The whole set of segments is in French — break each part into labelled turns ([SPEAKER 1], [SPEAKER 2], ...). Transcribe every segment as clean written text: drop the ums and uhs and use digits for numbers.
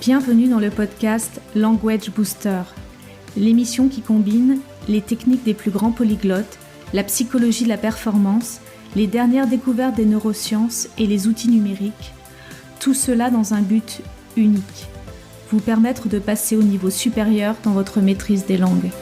[SPEAKER 1] Bienvenue dans le podcast Language Booster, l'émission qui combine les techniques des plus grands polyglottes, la psychologie de la performance, les dernières découvertes des neurosciences et les outils numériques, tout cela dans un but unique, vous permettre de passer au niveau supérieur dans votre maîtrise des langues.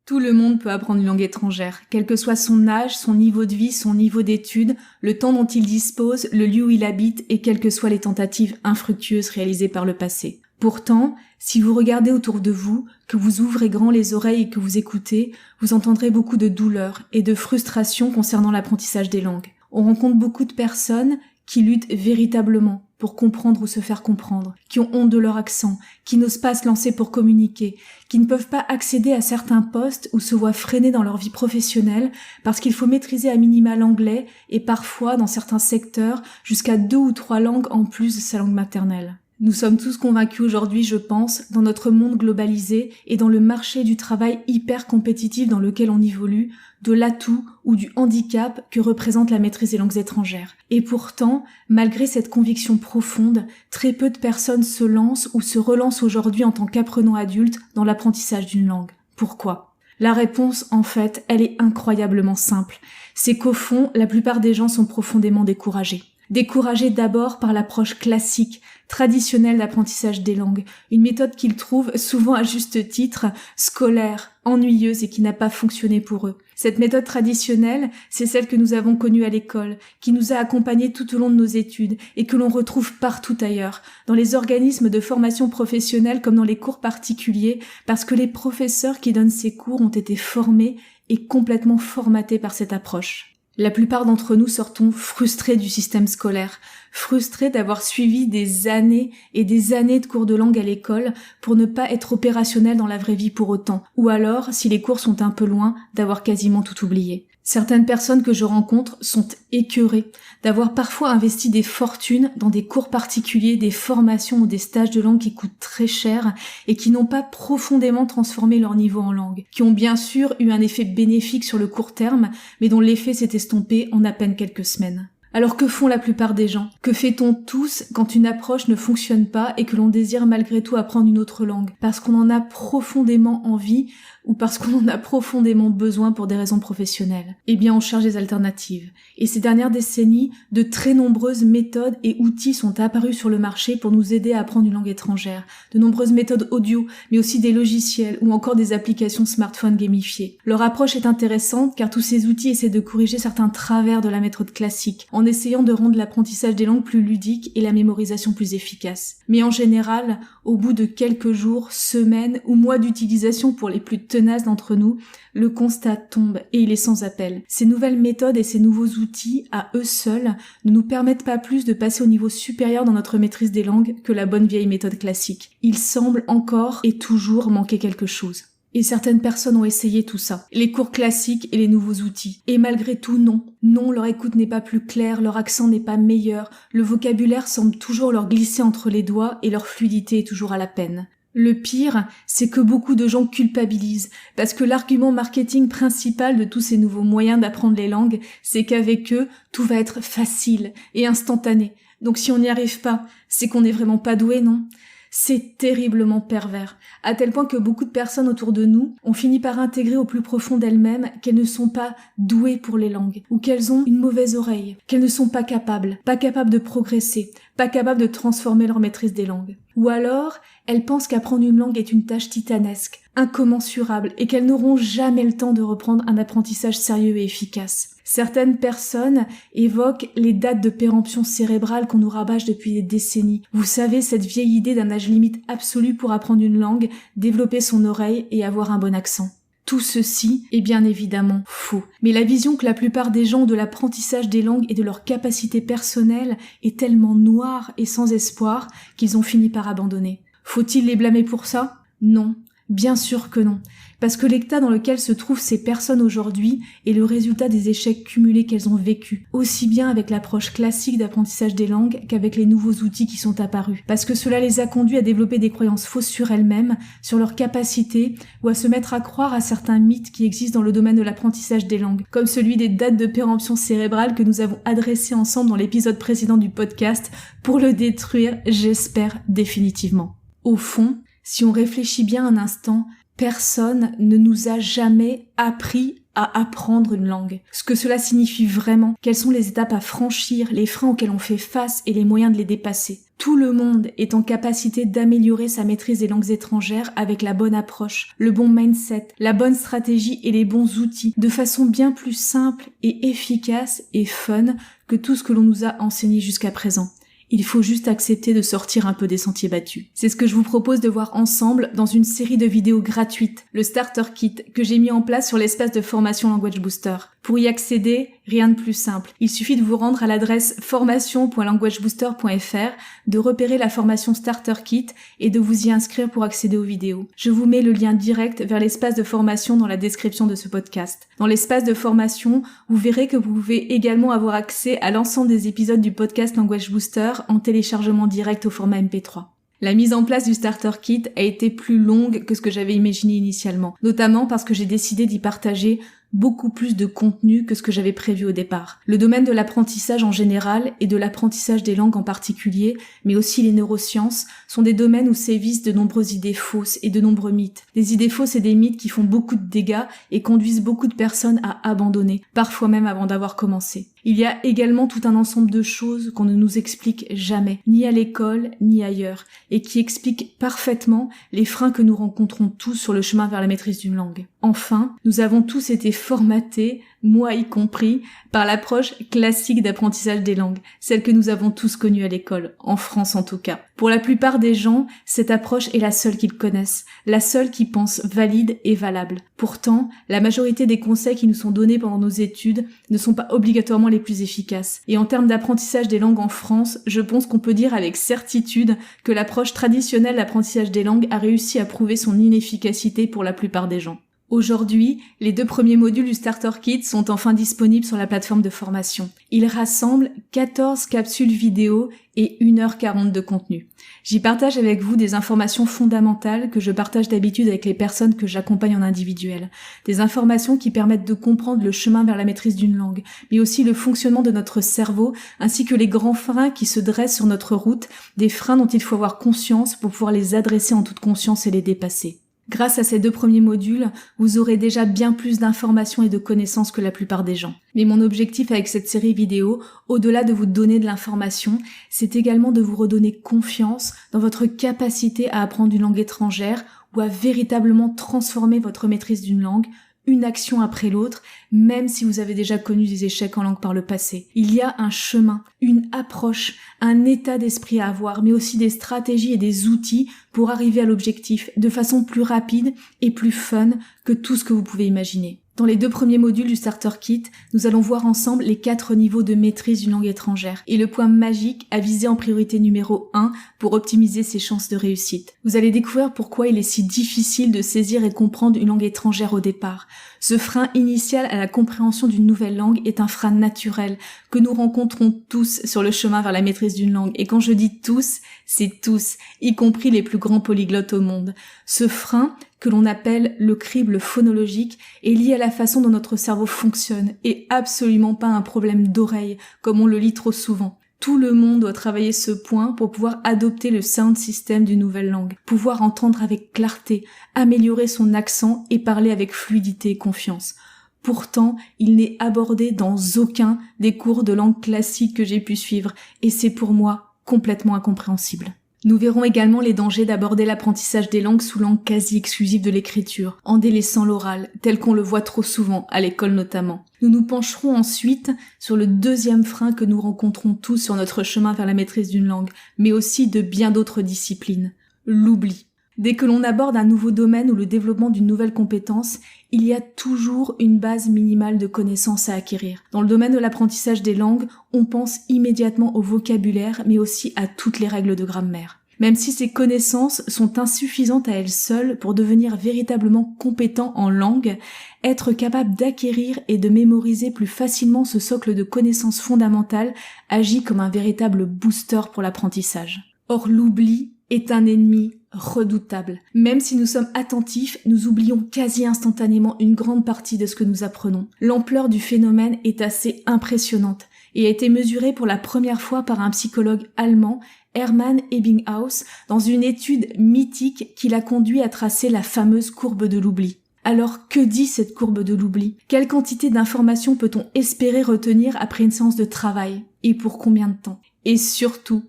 [SPEAKER 1] Tout le monde peut apprendre une langue étrangère, quel que soit son âge, son niveau de vie, son niveau d'études, le temps dont il dispose, le lieu où il habite et quelles que soient les tentatives infructueuses réalisées par le passé. Pourtant, si vous regardez autour de vous, que vous ouvrez grand les oreilles et que vous écoutez, vous entendrez beaucoup de douleur et de frustration concernant l'apprentissage des langues. On rencontre beaucoup de personnes qui luttent véritablement pour comprendre ou se faire comprendre, qui ont honte de leur accent, qui n'osent pas se lancer pour communiquer, qui ne peuvent pas accéder à certains postes ou se voient freinés dans leur vie professionnelle parce qu'il faut maîtriser à minima l'anglais et parfois, dans certains secteurs, jusqu'à 2 ou 3 langues en plus de sa langue maternelle. Nous sommes tous convaincus aujourd'hui, je pense, dans notre monde globalisé et dans le marché du travail hyper compétitif dans lequel on évolue, de l'atout ou du handicap que représente la maîtrise des langues étrangères. Et pourtant, malgré cette conviction profonde, très peu de personnes se lancent ou se relancent aujourd'hui en tant qu'apprenants adultes dans l'apprentissage d'une langue. Pourquoi ? La réponse, en fait, elle est incroyablement simple. C'est qu'au fond, la plupart des gens sont profondément découragés. Découragés d'abord par l'approche classique, traditionnelle d'apprentissage des langues, une méthode qu'ils trouvent, souvent à juste titre, scolaire, ennuyeuse et qui n'a pas fonctionné pour eux. Cette méthode traditionnelle, c'est celle que nous avons connue à l'école, qui nous a accompagnés tout au long de nos études et que l'on retrouve partout ailleurs, dans les organismes de formation professionnelle comme dans les cours particuliers, parce que les professeurs qui donnent ces cours ont été formés et complètement formatés par cette approche. La plupart d'entre nous sortons frustrés du système scolaire, frustrés d'avoir suivi des années et des années de cours de langue à l'école pour ne pas être opérationnels dans la vraie vie pour autant, ou alors, si les cours sont un peu loin, d'avoir quasiment tout oublié. Certaines personnes que je rencontre sont écœurées d'avoir parfois investi des fortunes dans des cours particuliers, des formations ou des stages de langue qui coûtent très cher et qui n'ont pas profondément transformé leur niveau en langue, qui ont bien sûr eu un effet bénéfique sur le court terme, mais dont l'effet s'est estompé en à peine quelques semaines. Alors que font la plupart des gens ? Que fait-on tous quand une approche ne fonctionne pas et que l'on désire malgré tout apprendre une autre langue ? Parce qu'on en a profondément envie ou parce qu'on en a profondément besoin pour des raisons professionnelles ? Eh bien, on cherche des alternatives. Et ces dernières décennies, de très nombreuses méthodes et outils sont apparus sur le marché pour nous aider à apprendre une langue étrangère. De nombreuses méthodes audio, mais aussi des logiciels ou encore des applications smartphone gamifiées. Leur approche est intéressante car tous ces outils essaient de corriger certains travers de la méthode classique, en essayant de rendre l'apprentissage des langues plus ludique et la mémorisation plus efficace. Mais en général, au bout de quelques jours, semaines ou mois d'utilisation pour les plus tenaces d'entre nous, le constat tombe et il est sans appel. Ces nouvelles méthodes et ces nouveaux outils, à eux seuls, ne nous permettent pas plus de passer au niveau supérieur dans notre maîtrise des langues que la bonne vieille méthode classique. Il semble encore et toujours manquer quelque chose. Et certaines personnes ont essayé tout ça, les cours classiques et les nouveaux outils. Et malgré tout, non. Non, leur écoute n'est pas plus claire, leur accent n'est pas meilleur, le vocabulaire semble toujours leur glisser entre les doigts et leur fluidité est toujours à la peine. Le pire, c'est que beaucoup de gens culpabilisent, parce que l'argument marketing principal de tous ces nouveaux moyens d'apprendre les langues, c'est qu'avec eux, tout va être facile et instantané. Donc si on n'y arrive pas, c'est qu'on n'est vraiment pas doué, non ? C'est terriblement pervers, à tel point que beaucoup de personnes autour de nous ont fini par intégrer au plus profond d'elles-mêmes qu'elles ne sont pas douées pour les langues, ou qu'elles ont une mauvaise oreille, qu'elles ne sont pas capables de progresser, pas capables de transformer leur maîtrise des langues. Ou alors, elles pensent qu'apprendre une langue est une tâche titanesque, incommensurable, et qu'elles n'auront jamais le temps de reprendre un apprentissage sérieux et efficace. Certaines personnes évoquent les dates de péremption cérébrale qu'on nous rabâche depuis des décennies. Vous savez, cette vieille idée d'un âge limite absolu pour apprendre une langue, développer son oreille et avoir un bon accent. Tout ceci est bien évidemment faux. Mais la vision que la plupart des gens ont de l'apprentissage des langues et de leur capacité personnelle est tellement noire et sans espoir qu'ils ont fini par abandonner. Faut-il les blâmer pour ça ? Non. Bien sûr que non. Parce que l'état dans lequel se trouvent ces personnes aujourd'hui est le résultat des échecs cumulés qu'elles ont vécus, aussi bien avec l'approche classique d'apprentissage des langues qu'avec les nouveaux outils qui sont apparus. Parce que cela les a conduits à développer des croyances fausses sur elles-mêmes, sur leurs capacités, ou à se mettre à croire à certains mythes qui existent dans le domaine de l'apprentissage des langues, comme celui des dates de péremption cérébrale que nous avons adressé ensemble dans l'épisode précédent du podcast, pour le détruire, j'espère, définitivement. Au fond, si on réfléchit bien un instant, personne ne nous a jamais appris à apprendre une langue. Ce que cela signifie vraiment, quelles sont les étapes à franchir, les freins auxquels on fait face et les moyens de les dépasser. Tout le monde est en capacité d'améliorer sa maîtrise des langues étrangères avec la bonne approche, le bon mindset, la bonne stratégie et les bons outils, de façon bien plus simple et efficace et fun que tout ce que l'on nous a enseigné jusqu'à présent. Il faut juste accepter de sortir un peu des sentiers battus. C'est ce que je vous propose de voir ensemble dans une série de vidéos gratuites, le Starter Kit, que j'ai mis en place sur l'espace de formation Language Booster. Pour y accéder, rien de plus simple. Il suffit de vous rendre à l'adresse formation.languagebooster.fr, de repérer la formation Starter Kit et de vous y inscrire pour accéder aux vidéos. Je vous mets le lien direct vers l'espace de formation dans la description de ce podcast. Dans l'espace de formation, vous verrez que vous pouvez également avoir accès à l'ensemble des épisodes du podcast Language Booster en téléchargement direct au format MP3. La mise en place du Starter Kit a été plus longue que ce que j'avais imaginé initialement, notamment parce que j'ai décidé d'y partager beaucoup plus de contenu que ce que j'avais prévu au départ. Le domaine de l'apprentissage en général et de l'apprentissage des langues en particulier, mais aussi les neurosciences, sont des domaines où sévissent de nombreuses idées fausses et de nombreux mythes. Des idées fausses et des mythes qui font beaucoup de dégâts et conduisent beaucoup de personnes à abandonner, parfois même avant d'avoir commencé. Il y a également tout un ensemble de choses qu'on ne nous explique jamais, ni à l'école, ni ailleurs, et qui expliquent parfaitement les freins que nous rencontrons tous sur le chemin vers la maîtrise d'une langue. Enfin, nous avons tous été formatés, moi y compris, par l'approche classique d'apprentissage des langues, celle que nous avons tous connue à l'école, en France en tout cas. Pour la plupart des gens, cette approche est la seule qu'ils connaissent, la seule qu'ils pensent valide et valable. Pourtant, la majorité des conseils qui nous sont donnés pendant nos études ne sont pas obligatoirement les plus efficaces. Et en termes d'apprentissage des langues en France, je pense qu'on peut dire avec certitude que l'approche traditionnelle d'apprentissage des langues a réussi à prouver son inefficacité pour la plupart des gens. Aujourd'hui, les 2 premiers modules du Starter Kit sont enfin disponibles sur la plateforme de formation. Ils rassemblent 14 capsules vidéo et 1h40 de contenu. J'y partage avec vous des informations fondamentales que je partage d'habitude avec les personnes que j'accompagne en individuel. Des informations qui permettent de comprendre le chemin vers la maîtrise d'une langue, mais aussi le fonctionnement de notre cerveau, ainsi que les grands freins qui se dressent sur notre route, des freins dont il faut avoir conscience pour pouvoir les adresser en toute conscience et les dépasser. Grâce à ces 2 premiers modules, vous aurez déjà bien plus d'informations et de connaissances que la plupart des gens. Mais mon objectif avec cette série vidéo, au-delà de vous donner de l'information, c'est également de vous redonner confiance dans votre capacité à apprendre une langue étrangère ou à véritablement transformer votre maîtrise d'une langue, une action après l'autre, même si vous avez déjà connu des échecs en langue par le passé. Il y a un chemin, une approche, un état d'esprit à avoir, mais aussi des stratégies et des outils pour arriver à l'objectif de façon plus rapide et plus fun que tout ce que vous pouvez imaginer. Dans les 2 premiers modules du Starter Kit, nous allons voir ensemble les 4 niveaux de maîtrise d'une langue étrangère et le point magique à viser en priorité numéro 1 pour optimiser ses chances de réussite. Vous allez découvrir pourquoi il est si difficile de saisir et comprendre une langue étrangère au départ. Ce frein initial à la compréhension d'une nouvelle langue est un frein naturel que nous rencontrons tous sur le chemin vers la maîtrise d'une langue. Et quand je dis tous, c'est tous, y compris les plus grands polyglottes au monde. Ce frein, que l'on appelle le crible phonologique, est lié à la façon dont notre cerveau fonctionne et absolument pas un problème d'oreille, comme on le lit trop souvent. Tout le monde doit travailler ce point pour pouvoir adopter le sound system d'une nouvelle langue, pouvoir entendre avec clarté, améliorer son accent et parler avec fluidité et confiance. Pourtant, il n'est abordé dans aucun des cours de langue classique que j'ai pu suivre, et c'est pour moi complètement incompréhensible. Nous verrons également les dangers d'aborder l'apprentissage des langues sous l'angle quasi exclusif de l'écriture, en délaissant l'oral, tel qu'on le voit trop souvent, à l'école notamment. Nous nous pencherons ensuite sur le 2e frein que nous rencontrons tous sur notre chemin vers la maîtrise d'une langue, mais aussi de bien d'autres disciplines, l'oubli. Dès que l'on aborde un nouveau domaine ou le développement d'une nouvelle compétence, il y a toujours une base minimale de connaissances à acquérir. Dans le domaine de l'apprentissage des langues, on pense immédiatement au vocabulaire, mais aussi à toutes les règles de grammaire. Même si ces connaissances sont insuffisantes à elles seules pour devenir véritablement compétent en langue, être capable d'acquérir et de mémoriser plus facilement ce socle de connaissances fondamentales agit comme un véritable booster pour l'apprentissage. Or, l'oubli est un ennemi redoutable. Même si nous sommes attentifs, nous oublions quasi instantanément une grande partie de ce que nous apprenons. L'ampleur du phénomène est assez impressionnante et a été mesurée pour la première fois par un psychologue allemand, Hermann Ebbinghaus, dans une étude mythique qui l'a conduit à tracer la fameuse courbe de l'oubli. Alors, que dit cette courbe de l'oubli? Quelle quantité d'informations peut-on espérer retenir après une séance de travail? Et pour combien de temps? Et surtout,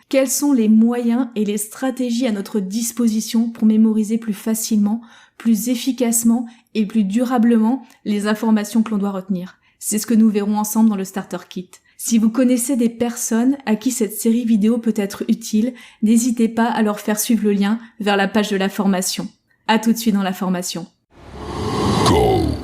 [SPEAKER 1] quels sont les moyens et les stratégies à notre disposition pour mémoriser plus facilement, plus efficacement et plus durablement les informations que l'on doit retenir? C'est ce que nous verrons ensemble dans le Starter Kit. Si vous connaissez des personnes à qui cette série vidéo peut être utile, n'hésitez pas à leur faire suivre le lien vers la page de la formation. À tout de suite dans la formation. Go!